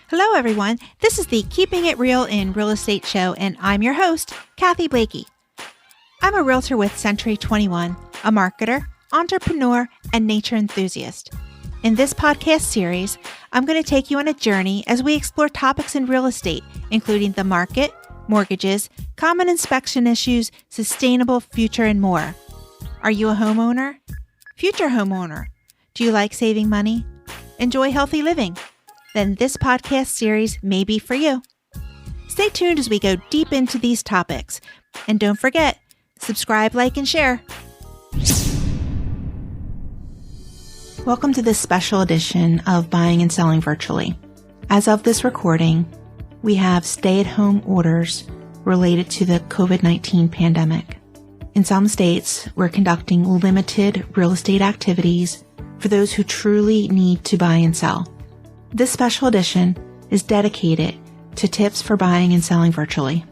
Hello, everyone. This is the Keeping It Real in Real Estate show, and I'm your host, Kathy Blakey. I'm a realtor with Century 21, a marketer, entrepreneur, and nature enthusiast. In this podcast series, I'm going to take you on a journey as we explore topics in real estate, including the market, mortgages, common inspection issues, sustainable future, and more. Are you a homeowner? Future homeowner? Do you like saving money? Enjoy healthy living? Then this podcast series may be for you. Stay tuned as we go deep into these topics. And don't forget, subscribe, like, and share. Welcome to this special edition of Buying and Selling Virtually. As of this recording, we have stay-at-home orders related to the COVID-19 pandemic. In some states, we're conducting limited real estate activities for those who truly need to buy and sell. This special edition is dedicated to tips for buying and selling virtually.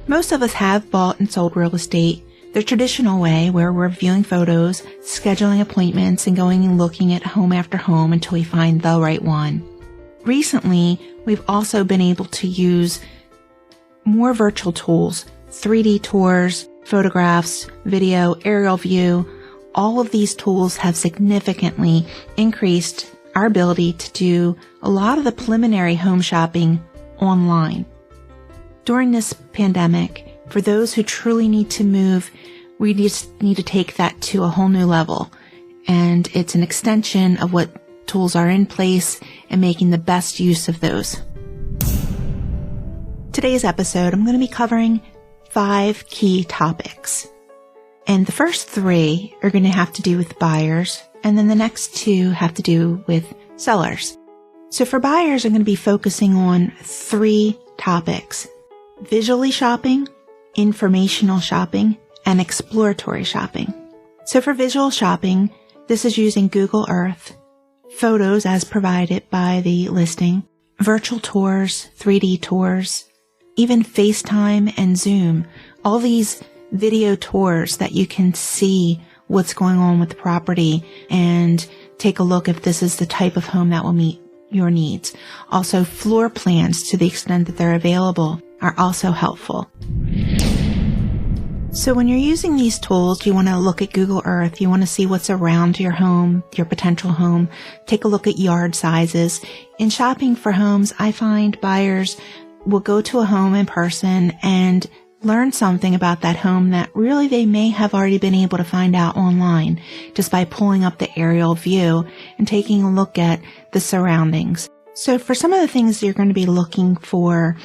Most of us have bought and sold real estate the traditional way, where we're viewing photos, scheduling appointments, and going and looking at home after home until we find the right one. Recently, we've also been able to use more virtual tools, 3D tours, photographs, video, aerial view. All of these tools have significantly increased our ability to do a lot of the preliminary home shopping online. During this pandemic, for those who truly need to move, we just need to take that to a whole new level. And it's an extension of what tools are in place and making the best use of those. Today's episode, I'm going to be covering 5 key topics. And the first 3 are going to have to do with buyers, and then the next 2 have to do with sellers. So for buyers, I'm going to be focusing on 3 topics: visually shopping, informational shopping, and exploratory shopping. So for visual shopping, this is using Google Earth, photos as provided by the listing, virtual tours, 3D tours, even FaceTime and Zoom, all these video tours that you can see what's going on with the property and take a look if this is the type of home that will meet your needs. Also, floor plans, to the extent that they're available, are also helpful. So when you're using these tools, you want to look at Google Earth, you want to see what's around your home, your potential home, take a look at yard sizes. In shopping for homes, I find buyers will go to a home in person and learn something about that home that really they may have already been able to find out online just by pulling up the aerial view and taking a look at the surroundings. So for some of the things you're going to be looking for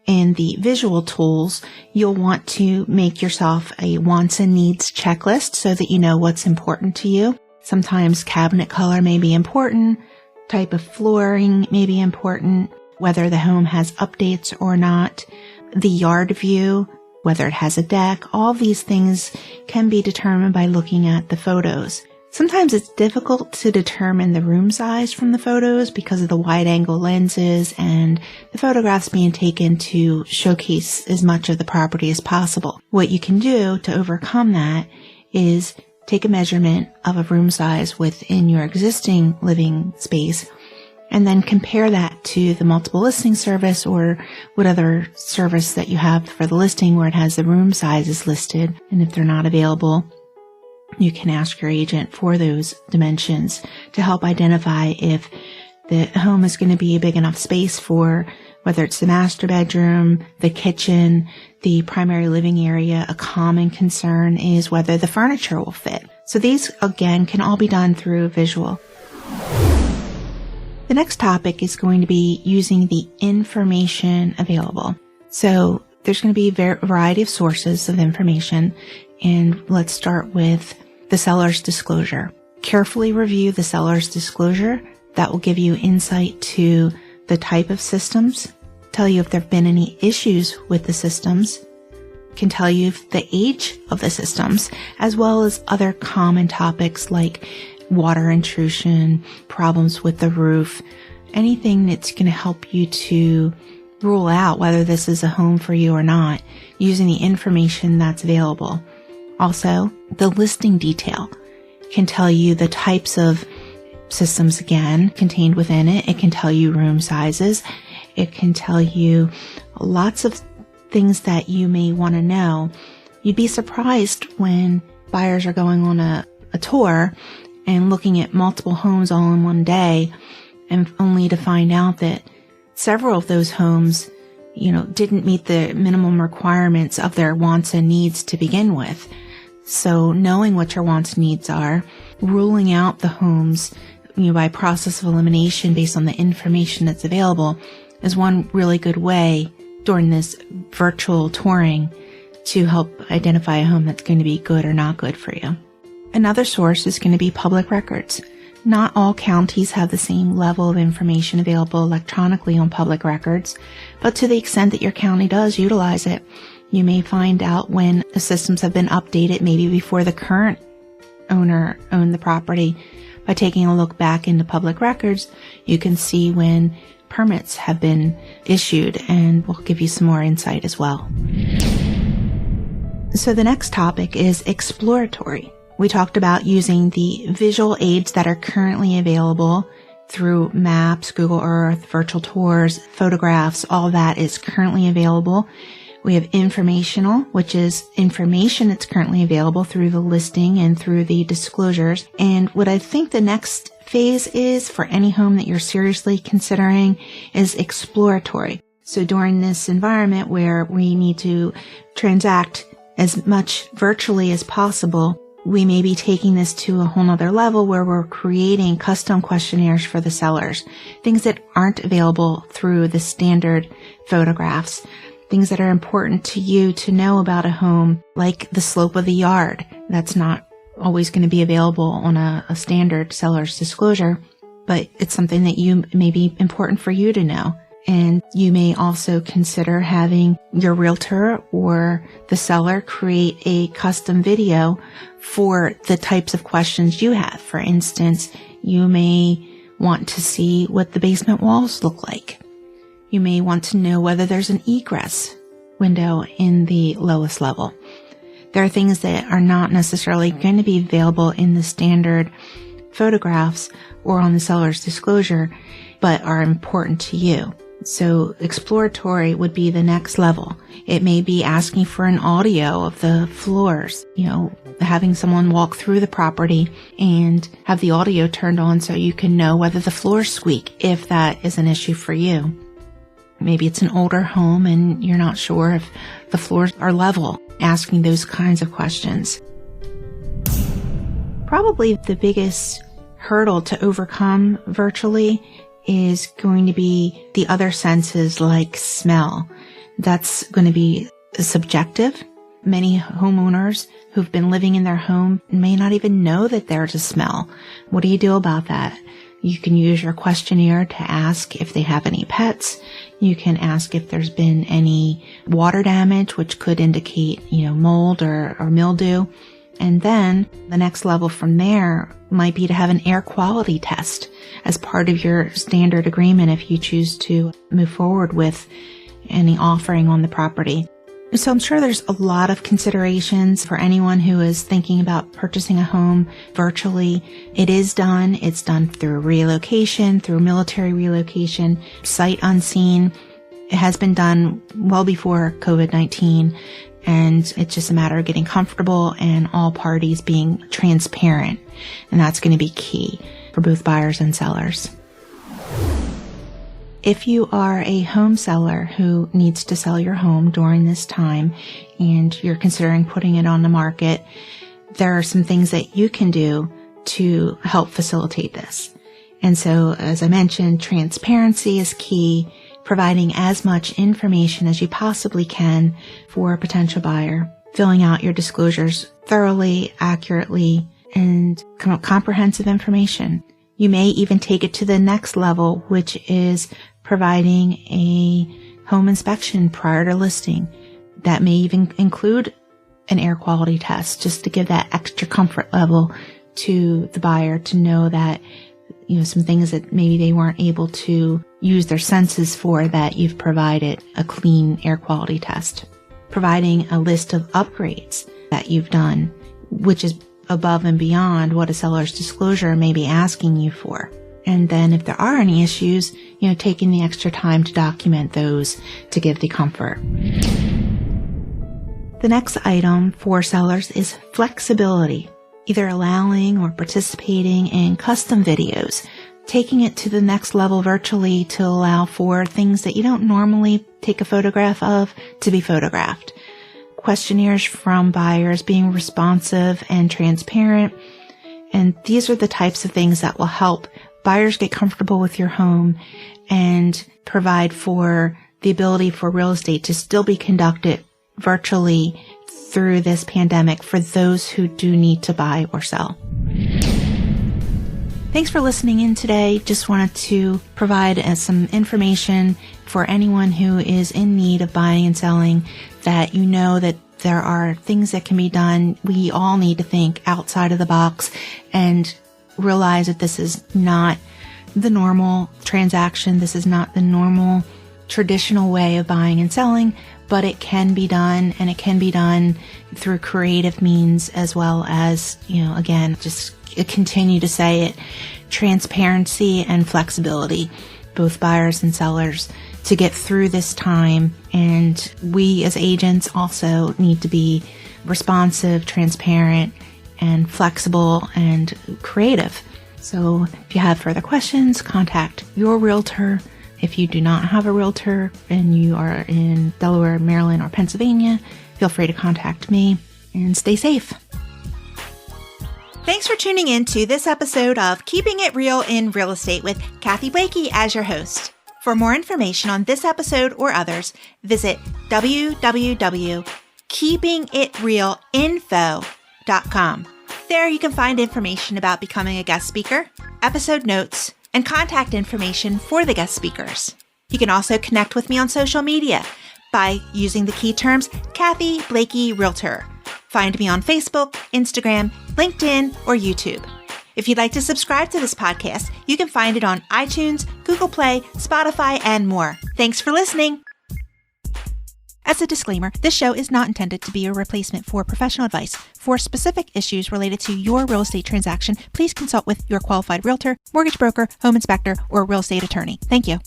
in the visual tools, you'll want to make yourself a wants and needs checklist so that you know what's important to you. Sometimes cabinet color may be important, type of flooring may be important, whether the home has updates or not, the yard view, whether it has a deck. All these things can be determined by looking at the photos. Sometimes it's difficult to determine the room size from the photos because of the wide-angle lenses and the photographs being taken to showcase as much of the property as possible. What you can do to overcome that is take a measurement of a room size within your existing living space and then compare that to the multiple listing service or what other service that you have for the listing where it has the room sizes listed. And if they're not available, you can ask your agent for those dimensions to help identify if the home is going to be a big enough space for whether it's the master bedroom, the kitchen, the primary living area. A common concern is whether the furniture will fit. So these, again, can all be done through visual. The next topic is going to be using the information available. So there's going to be a variety of sources of information, and let's start with the seller's disclosure. Carefully review the seller's disclosure. That will give you insight to the type of systems, tell you if there have been any issues with the systems, can tell you the age of the systems, as well as other common topics like water intrusion, problems with the roof, anything that's going to help you to rule out whether this is a home for you or not using the information that's available. Also, the listing detail can tell you the types of systems again contained within it. It can tell you room sizes. It can tell you lots of things that you may want to know. You'd be surprised when buyers are going on a tour and looking at multiple homes all in one day, and only to find out that several of those homes, didn't meet the minimum requirements of their wants and needs to begin with. So knowing what your wants and needs are, ruling out the homes, by process of elimination based on the information that's available, is one really good way during this virtual touring to help identify a home that's going to be good or not good for you. Another source is going to be public records. Not all counties have the same level of information available electronically on public records, but to the extent that your county does utilize it, you may find out when the systems have been updated, maybe before the current owner owned the property. By taking a look back into public records, you can see when permits have been issued, and we'll give you some more insight as well. So the next topic is exploratory. We talked about using the visual aids that are currently available through maps, Google Earth, virtual tours, photographs. All that is currently available. We have informational, which is information that's currently available through the listing and through the disclosures. And what I think the next phase is for any home that you're seriously considering is exploratory. So during this environment where we need to transact as much virtually as possible, we may be taking this to a whole nother level where we're creating custom questionnaires for the sellers, things that aren't available through the standard photographs, things that are important to you to know about a home, like the slope of the yard. That's not always going to be available on a standard seller's disclosure, but it's something that may be important for you to know. And you may also consider having your realtor or the seller create a custom video for the types of questions you have. For instance, you may want to see what the basement walls look like. You may want to know whether there's an egress window in the lowest level. There are things that are not necessarily going to be available in the standard photographs or on the seller's disclosure, but are important to you. So exploratory would be the next level. It may be asking for an audio of the floors, having someone walk through the property and have the audio turned on so you can know whether the floors squeak, if that is an issue for you. Maybe it's an older home and you're not sure if the floors are level, asking those kinds of questions. Probably the biggest hurdle to overcome virtually is going to be the other senses like smell. That's going to be subjective. Many homeowners who've been living in their home may not even know that there's a smell. What do you do about that? You can use your questionnaire to ask if they have any pets. You can ask if there's been any water damage, which could indicate, mold or mildew. And then the next level from there might be to have an air quality test as part of your standard agreement if you choose to move forward with any offering on the property. So I'm sure there's a lot of considerations for anyone who is thinking about purchasing a home virtually. It is done. It's done through relocation, through military relocation, sight unseen. It has been done well before COVID-19. And it's just a matter of getting comfortable and all parties being transparent. And that's going to be key for both buyers and sellers. If you are a home seller who needs to sell your home during this time and you're considering putting it on the market, there are some things that you can do to help facilitate this. And so, as I mentioned, transparency is key. Providing as much information as you possibly can for a potential buyer, filling out your disclosures thoroughly, accurately, and comprehensive information. You may even take it to the next level, which is providing a home inspection prior to listing. That may even include an air quality test, just to give that extra comfort level to the buyer to know that some things that maybe they weren't able to use their senses for, that you've provided a clean air quality test. Providing a list of upgrades that you've done, which is above and beyond what a seller's disclosure may be asking you for. And then if there are any issues, taking the extra time to document those to give the comfort. The next item for sellers is flexibility, either allowing or participating in custom videos, taking it to the next level virtually to allow for things that you don't normally take a photograph of to be photographed. Questionnaires from buyers, being responsive and transparent. And these are the types of things that will help buyers get comfortable with your home and provide for the ability for real estate to still be conducted virtually through this pandemic for those who do need to buy or sell. Thanks for listening in today. Just wanted to provide some information for anyone who is in need of buying and selling, that that there are things that can be done. We all need to think outside of the box and realize that this is not the normal transaction. This is not the normal traditional way of buying and selling, but it can be done, and it can be done through creative means as well as, again, just continue to say it, transparency and flexibility, both buyers and sellers, to get through this time. And we as agents also need to be responsive, transparent, and flexible and creative. So if you have further questions, contact your realtor. If you do not have a realtor and you are in Delaware, Maryland, or Pennsylvania, feel free to contact me, and stay safe. Thanks for tuning in to this episode of Keeping It Real in Real Estate with Kathy Blakey as your host. For more information on this episode or others, visit www.keepingitrealinfo.com. There you can find information about becoming a guest speaker, episode notes, and contact information for the guest speakers. You can also connect with me on social media by using the key terms Kathy Blakey Realtor. Find me on Facebook, Instagram, LinkedIn, or YouTube. If you'd like to subscribe to this podcast, you can find it on iTunes, Google Play, Spotify, and more. Thanks for listening. As a disclaimer, this show is not intended to be a replacement for professional advice. For specific issues related to your real estate transaction, please consult with your qualified realtor, mortgage broker, home inspector, or real estate attorney. Thank you.